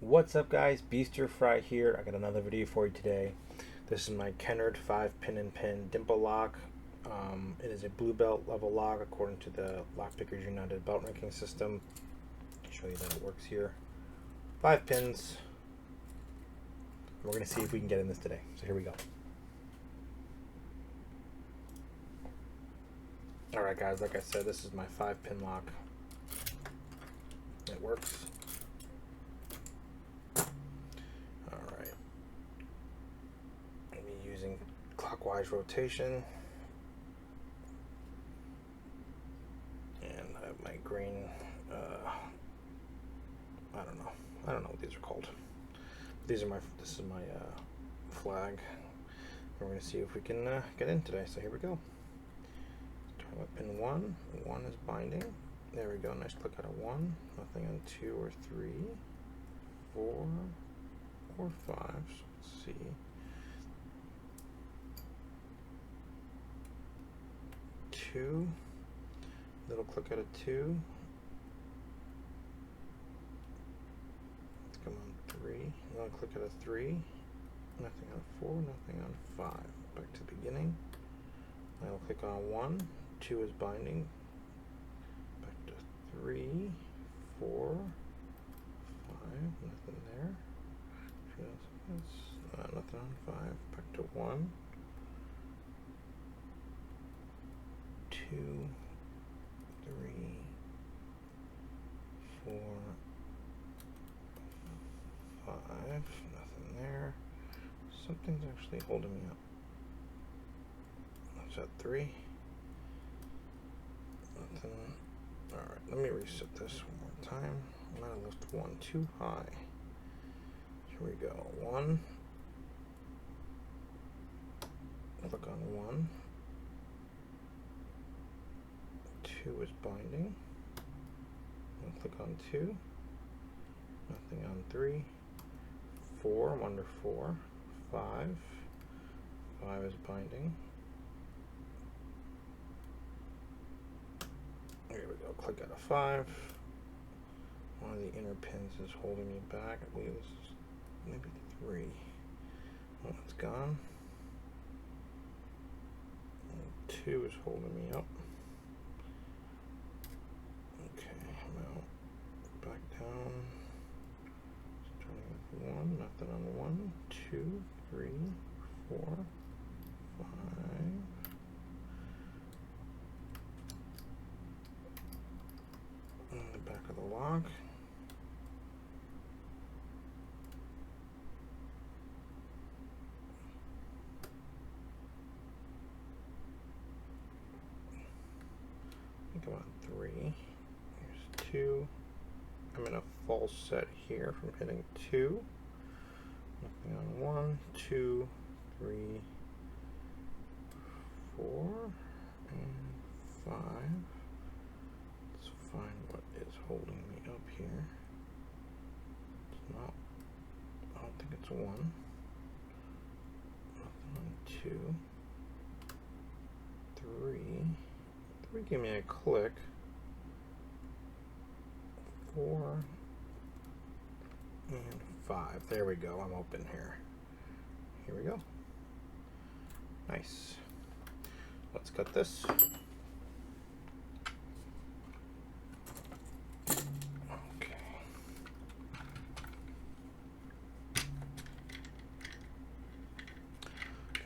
What's up guys, Beaster Fry here. I got another video for you today. This is my Kenaurd 5-pin and pin Dimple Lock. It is a blue belt level lock according to the Lockpickers United belt ranking system. I'll show you that it works here. 5 pins. We're going to see if we can get in this today. So here we go. Alright guys, like I said, this is my 5-pin lock. It works. Using clockwise rotation, and I have my green I don't know what these are called. This is my flag. We're going to see if we can get in today. So here we go. Turn with pin 1. 1 is binding. There we go. Nice click out of 1. Nothing on 2 or 3, 4 or 5. So let's see. 2, little click out of 2. Let's come on 3, little click out of 3. Nothing on 4, nothing on 5. Back to the beginning. I'll click on 1. 2 is binding. Back to 3, 4, 5. Nothing there. Nothing on 5. Back to 1. 2, 3, 4, 5, nothing there. Something's actually holding me up. That's at 3. Nothing. Alright, let me reset this one more time. I'm going to lift 1 too high. Here we go. 1. Click on 1. 2 is binding. I'll click on 2. Nothing on 3. 4, I'm under 4. 5. 5 is binding. Here we go. Click out of 5. One of the inner pins is holding me back. I believe this is maybe 3. Oh, it's gone. And 2 is holding me up. Down, starting with 1, nothing on 1, 2, 3, 4, 5. On the back of the lock. I think I'm on 3. Here's 2. I'm in a false set here from hitting 2. Nothing on 1, 2, 3, 4, and 5. Let's find what is holding me up here. It's not, I don't think it's 1. Nothing on 2. 3. 3 give me a click. 4 and 5. There we go. I'm open here. Here we go. Nice. Let's cut this. Okay.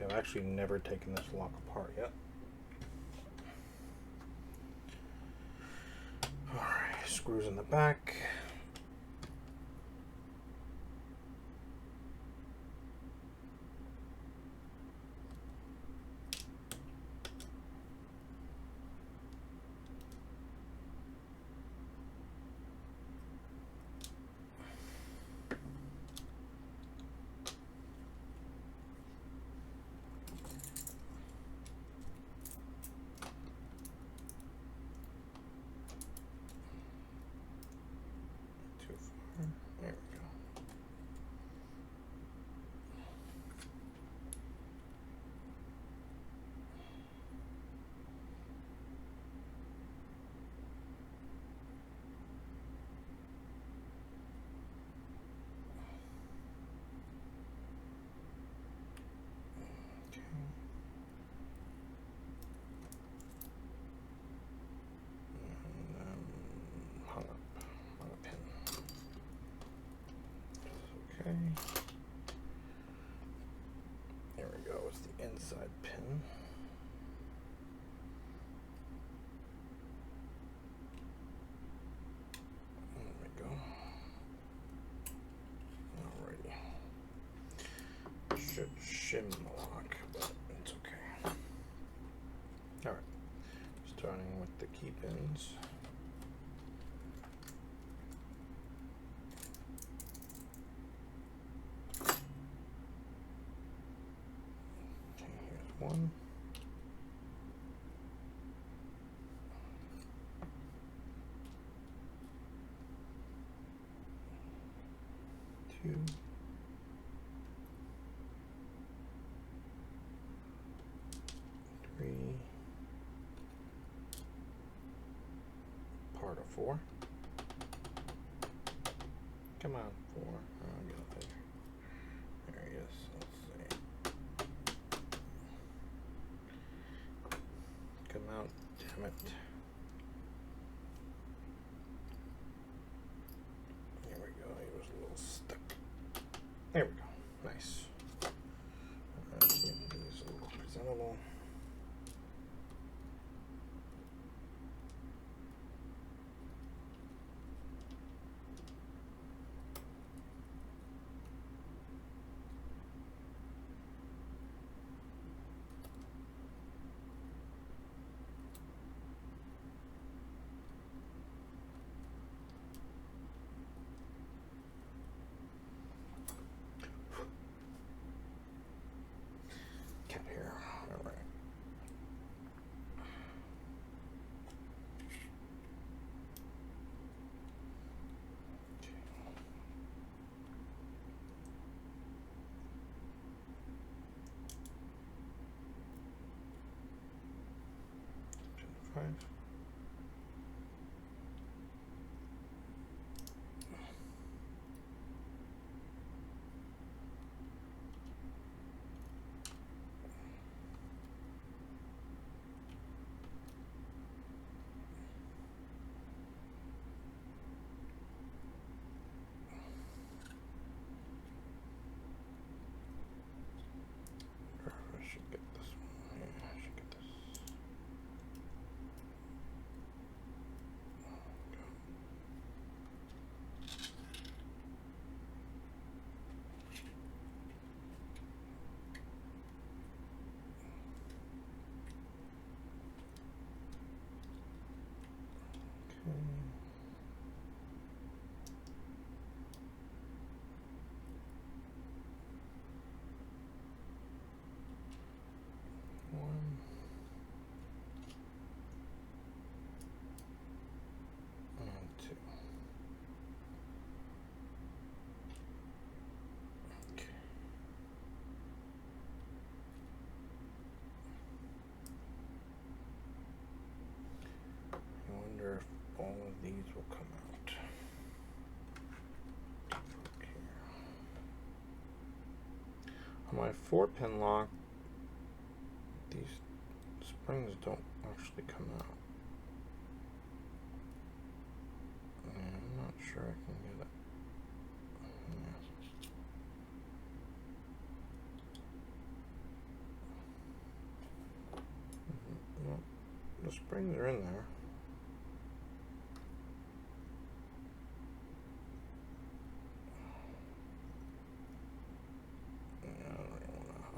I've actually never taken this lock apart yet. Screws in the back. side pin. There we go. Alrighty. Should shim the lock, but it's okay. Alright. Starting with the key pins. One, two, three, part of four. Come on, four. I'll get up there. There he is. Let's see. Come out, damn it. Here we go, he was a little stuck. There we go, nice. Let's make these a little presentable. Cat hair, all right. Okay. 5. I should get this one. Yeah, I should get this. Okay. One. And two. Okay. I wonder if all of these will come out. Okay. On my 4-pin lock, these springs don't actually come out. Yeah, I'm not sure I can get it. Yeah. Well, the springs are in there.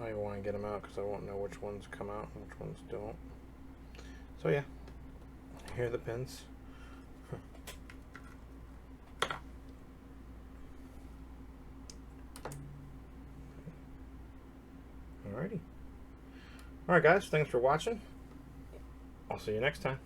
I don't want to get them out because I won't know which ones come out and which ones don't. So yeah, here are the pins. Alrighty. Alright guys, thanks for watching. I'll see you next time.